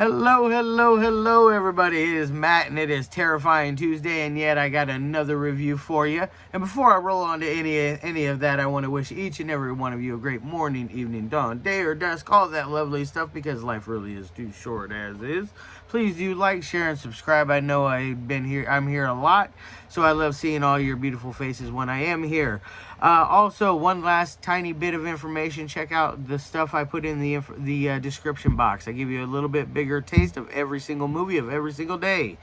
Hello, hello, hello, everybody. It is Matt, and it is Terrifying Tuesday, and yet I got another review for you. And before I roll on to any of that, I want to wish each and every one of you a great morning, evening, dawn, day, or dusk, all that lovely stuff, because life really is too short as is. Please do like, share, and subscribe. I know I'm here a lot, so I love seeing all your beautiful faces when I am here. Also, one last tiny bit of information. Check out the stuff I put in the description box. I give you a little bit bigger taste of every single movie of every single day.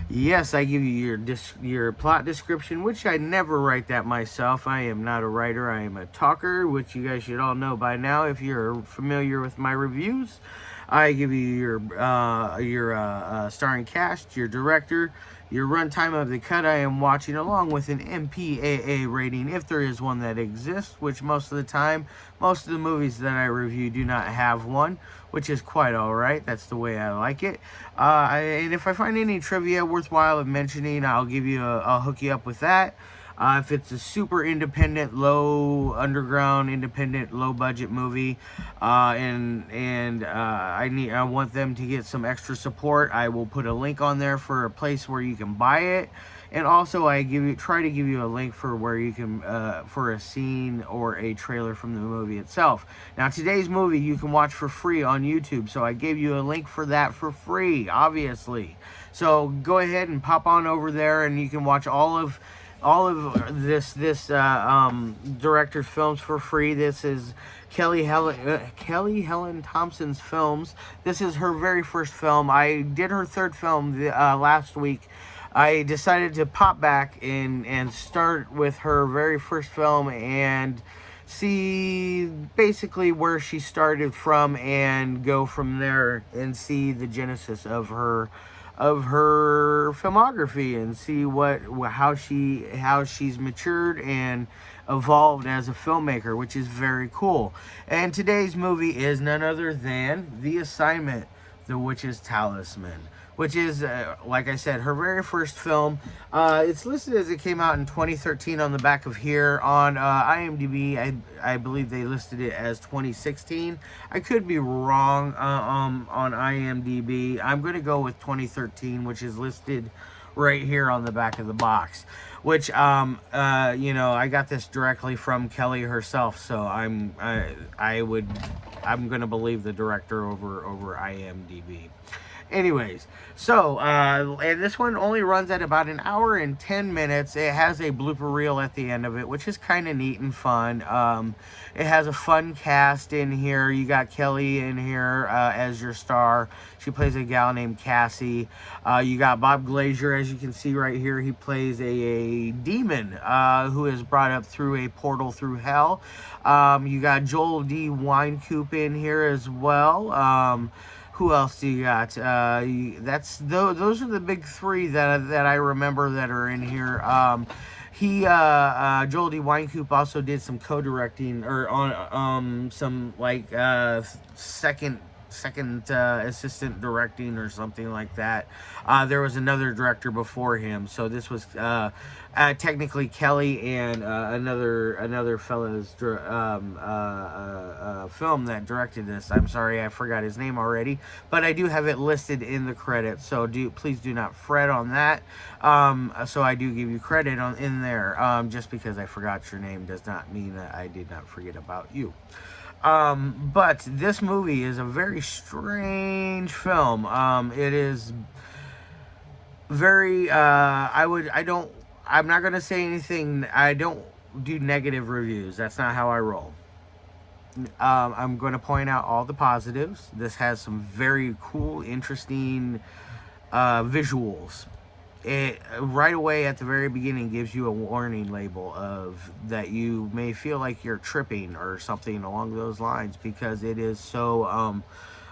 Yes, I give you your plot description, which I never write that myself. I am not a writer. I am a talker, which you guys should all know by now if you're familiar with my reviews. I give you your starring cast, your director, your runtime of the cut I am watching, along with an MPAA rating, if there is one that exists, which most of the time, most of the movies that I review do not have one, which is quite alright. That's the way I like it. And if I find any trivia worthwhile of mentioning, I'll hook you up with that. If it's a super independent, low budget movie, and I want them to get some extra support, I will put a link on there for a place where you can buy it. And also, I try to give you a link for where you can for a scene or a trailer from the movie itself. Now, today's movie you can watch for free on YouTube, so I gave you a link for that for free, obviously. So go ahead and pop on over there, and you can watch all of this director's films for free. This is Helen Thompson's films. This is her very first film. I did her third film last week. I decided to pop back and start with her very first film and see basically where she started from and go from there and see the genesis of her filmography and see how she's matured and evolved as a filmmaker, which is very cool. And today's movie is none other than The Assignment, The Witches Talisman, which is, like I said, her very first film. It's listed as it came out in 2013 on the back of here. On IMDb, I believe they listed it as 2016. I could be wrong on IMDb. I'm going to go with 2013, which is listed right here on the back of the box. Which, I got this directly from Kelly herself, so I'm going to believe the director over IMDb. Anyways, so, and this one only runs at about an hour and 10 minutes. It has a blooper reel at the end of it, which is kind of neat and fun. It has a fun cast in here. You got Kelly in here as your star. She plays a gal named Cassy. You got Bob Glazier, as you can see right here. He plays a demon who is brought up through a portal through hell. You got Joel D. Wynkoop in here as well. Who else do you got? Those are the big three that I remember that are in here. Joel D. Wynkoop also did some co-directing or on some like second assistant directing or something like that. There was another director before him, so this was technically Kelly and another fellow's film that directed this. I'm sorry, I forgot his name already, but I do have it listed in the credits, so please do not fret on that. So I do give you credit in there. Just because I forgot your name does not mean that I did not forget about you. But this movie is a very strange film. It is very, I'm not going to say anything. I don't do negative reviews. That's not how I roll. I'm going to point out all the positives. This has some very cool, interesting, visuals. It right away at the very beginning gives you a warning label of that you may feel like you're tripping or something along those lines, because it is so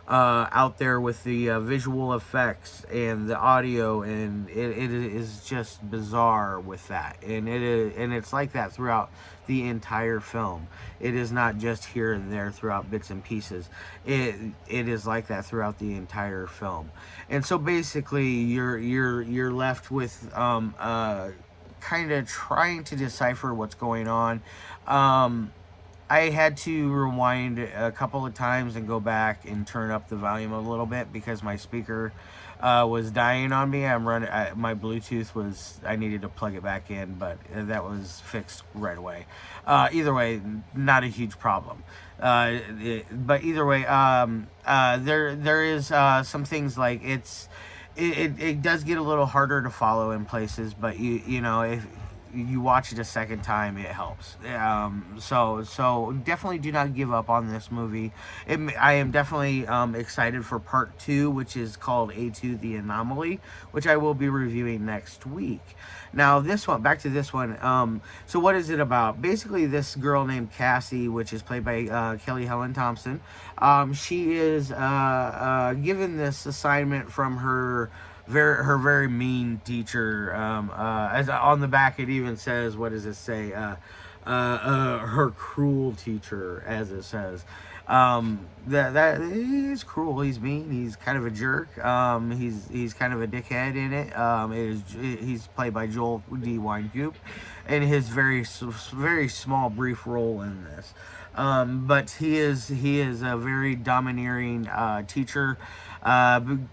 out there with the visual effects and the audio, and it is just bizarre with that, and it's like that throughout the entire film. It is not just here and there throughout bits and pieces. It is like that throughout the entire film. And so basically you're left with kind of trying to decipher what's going on. I had to rewind a couple of times and go back and turn up the volume a little bit because my speaker was dying on me. My Bluetooth was, I needed to plug it back in, but that was fixed right away. Either way, not a huge problem. But either way, there is some things like it does get a little harder to follow in places, but you know, if you watch it a second time, it helps. So definitely do not give up on this movie. I am definitely excited for part 2, which is called A2 The Anomaly, which I will be reviewing next week. Now this one, back to this one. So what is it about? Basically, this girl named Cassy, which is played by Helen Thompson, she is given this assignment from her very mean teacher. As on the back it even says, what does it say? Her cruel teacher, as it says. That he's cruel, he's mean, he's kind of a jerk. He's kind of a dickhead in it. He's played by Joel D. Wynkoop in his very small brief role in this. But he is a very domineering teacher.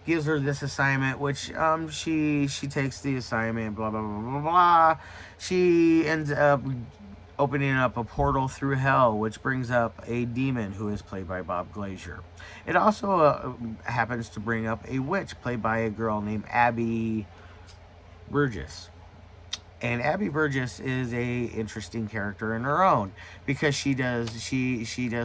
Gives her this assignment, which she takes the assignment, blah blah blah blah blah. She ends up opening up a portal through hell, which brings up a demon who is played by Bob Glazier. It also happens to bring up a witch played by a girl named Abby Burgess. And Abby Burgess is a interesting character in her own, because she does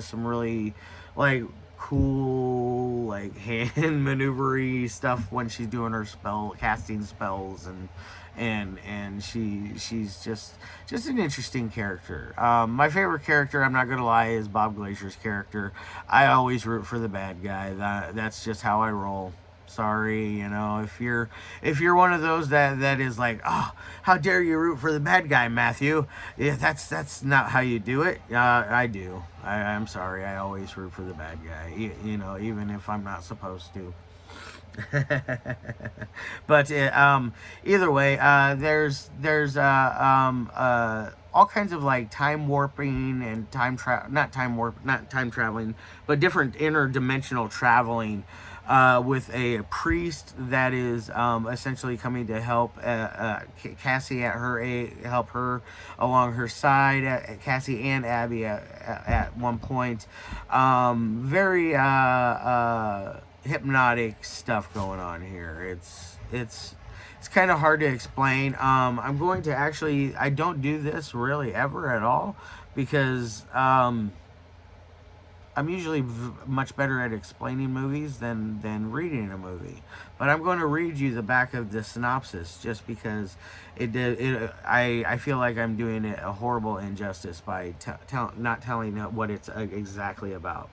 some really like cool like hand maneuvery stuff when she's doing her casting spells, and she's just an interesting character. My favorite character, I'm not gonna lie, is Bob Glazier's character. I always root for the bad guy. That's just how I roll. Sorry, you know, if you're one of those that is like, oh, how dare you root for the bad guy, Matthew? Yeah, that's not how you do it. I do. I'm sorry. I always root for the bad guy. You know, even if I'm not supposed to. But either way, there's all kinds of like time warping and not time traveling, but different interdimensional traveling. With a priest that is essentially coming to help Cassy help her along her side. Cassy and Abby at one point. Very hypnotic stuff going on here. It's kind of hard to explain. I'm going to actually, I don't do this really ever at all, because I'm usually much better at explaining movies than reading a movie. But I'm going to read you the back of the synopsis, just because I feel like I'm doing it a horrible injustice by not telling what it's exactly about.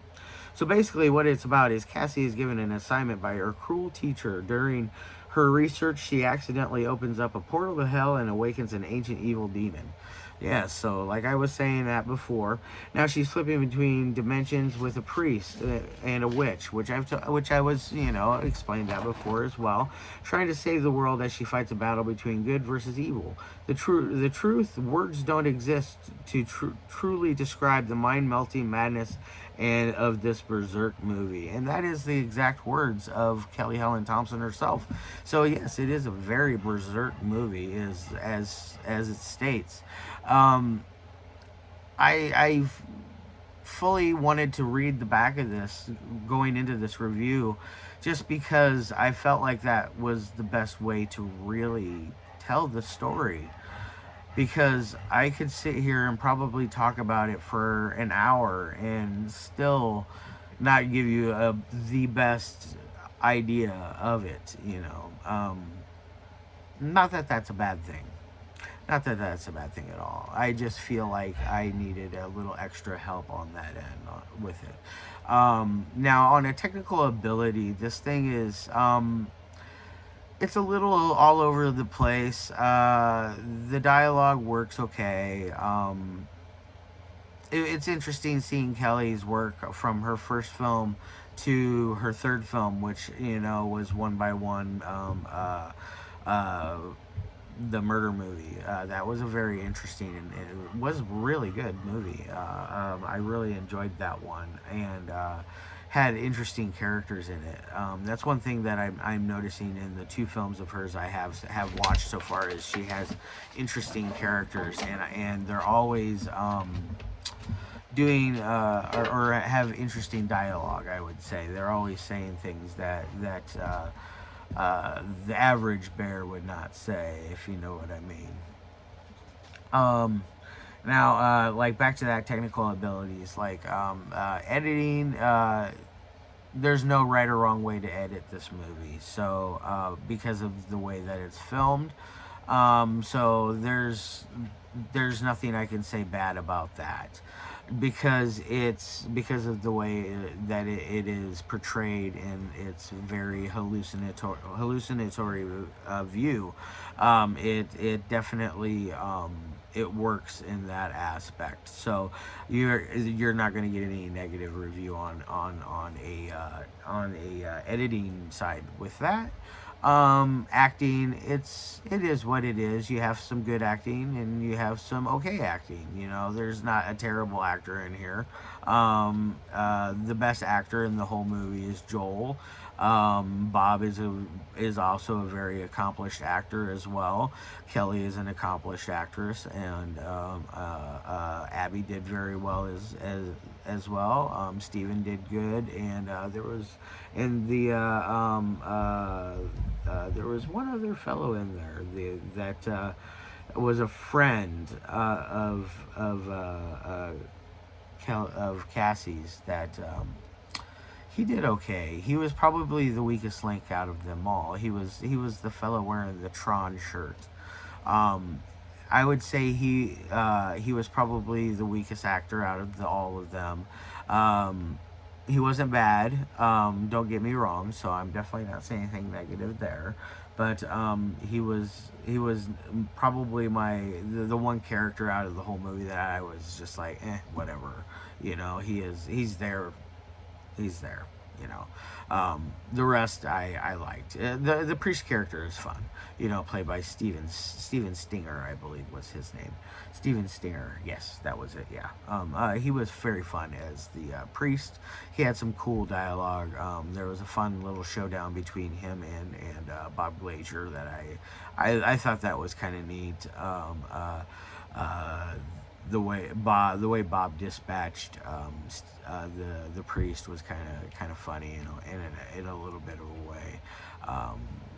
So basically what it's about is Cassy is given an assignment by her cruel teacher. During her research, she accidentally opens up a portal to hell and awakens an ancient evil demon. Yeah, so like I was saying that before, now she's flipping between dimensions with a priest and a witch, which I was, you know, explained that before as well, trying to save the world as she fights a battle between good versus evil. The truth, words don't exist to truly describe the mind-melting madness and of this berserk movie, and that is the exact words of Helen Thompson herself. So yes, it is a very berserk movie, as it states. I fully wanted to read the back of this going into this review, just because I felt like that was the best way to really tell the story. Because I could sit here and probably talk about it for an hour and still not give you the best idea of it, you know. Not that that's a bad thing. Not that that's a bad thing at all. I just feel like I needed a little extra help on that end with it. Now, on a technical ability, this thing is... it's a little all over the place. The dialogue works okay. It's interesting seeing Kelly's work from her first film to her third film, which, you know, was one by one the murder movie. That was a very interesting and it was a really good movie. I really enjoyed that one, and had interesting characters in it. That's one thing that I'm noticing in the 2 films of hers I have watched so far, is she has interesting characters, and they're always doing or have interesting dialogue. I would say they're always saying things that the average bear would not say, if you know what I mean. Now, like back to that technical abilities, like editing. There's no right or wrong way to edit this movie. So because of the way that it's filmed, so there's nothing I can say bad about that, because of the way that it is portrayed in its very hallucinatory view. It definitely it works in that aspect. So you're not going to get any negative review on a editing side with that. Acting, it is what it is. You have some good acting and you have some okay acting. You know, there's not a terrible actor in here. The best actor in the whole movie is Joel. Bob is also a very accomplished actor as well. Kelly is an accomplished actress, and Abby did very well as well. Steven did good, and there was there was one other fellow in there that was a friend of Cassy's that. He did okay. He was probably the weakest link out of them all. He was the fellow wearing the Tron shirt. I would say he was probably the weakest actor out of all of them. He wasn't bad. Don't get me wrong. So I'm definitely not saying anything negative there. But he was probably the one character out of the whole movie that I was just like, whatever. You know, he's there. He's there, you know. The rest I liked. The priest character is fun, you know, played by Steven Stinger, I believe was his name. Steven Stinger, yes, that was it. Yeah. He was very fun as the priest. He had some cool dialogue. There was a fun little showdown between him and Bob Glazier that I thought that was kind of neat. The way Bob dispatched the priest was kind of funny, you know, in a little bit of a way,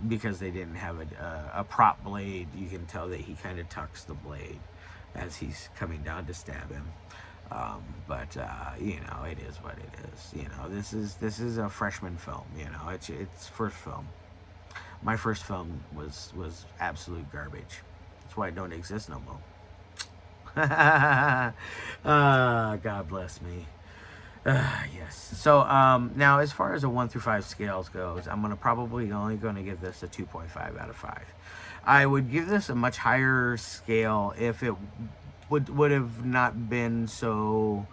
because they didn't have a prop blade. You can tell that he kind of tucks the blade as he's coming down to stab him. But you know, it is what it is. You know, this is a freshman film. You know, it's first film. My first film was absolute garbage. That's why it don't exist no more. God bless me. Yes. So now, as far as a 1 through 5 scales goes, I'm probably only going to give this a 2.5 out of 5. I would give this a much higher scale if it would have not been so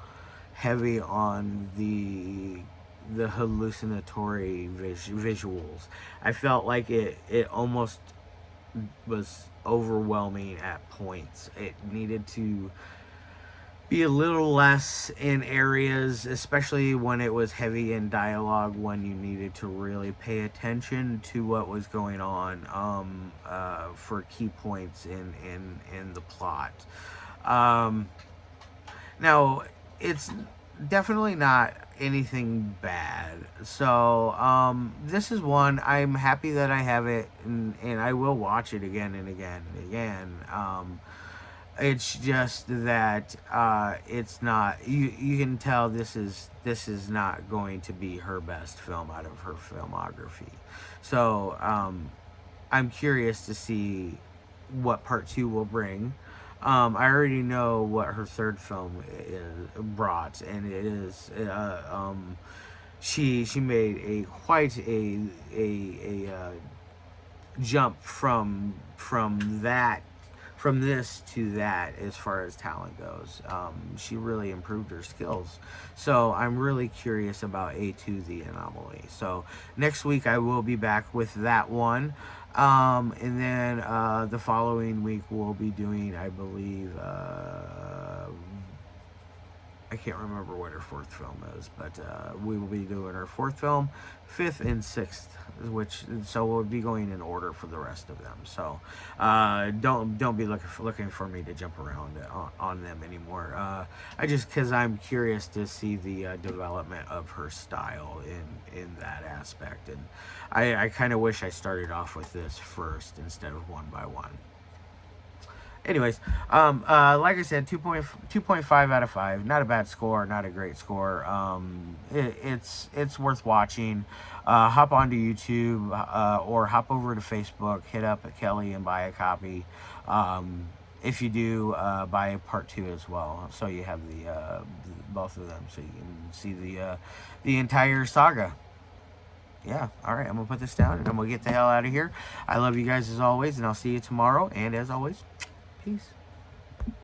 heavy on the hallucinatory visuals. I felt like it almost was overwhelming at points. It needed to be a little less in areas, especially when it was heavy in dialogue, when you needed to really pay attention to what was going on for key points in the plot. Now, it's definitely not anything bad. So this is one I'm happy that I have it, and I will watch it again and again and again. It's just that it's not. You can tell this is not going to be her best film out of her filmography. So I'm curious to see what part 2 will bring. I already know what her third film brought, and it is she made quite a jump from from this to that as far as talent goes. She really improved her skills. So I'm really curious about A2 the Anomaly. So next week I will be back with that one. And then the following week we'll be doing, I believe, I can't remember what her fourth film is, but we will be doing her fourth film, fifth and sixth, so we'll be going in order for the rest of them. So don't be looking for me to jump around on them anymore. Because I'm curious to see the development of her style in that aspect, and I kind of wish I started off with this first instead of one by one. Anyways, like I said, 2.5 out of 5. Not a bad score, not a great score. It's worth watching. Hop onto YouTube or hop over to Facebook. Hit up Kelly and buy a copy. If you do, buy part 2 as well, so you have the both of them, so you can see the entire saga. Yeah, all right. I'm gonna put this down and I'm gonna get the hell out of here. I love you guys as always, and I'll see you tomorrow. And as always, peace.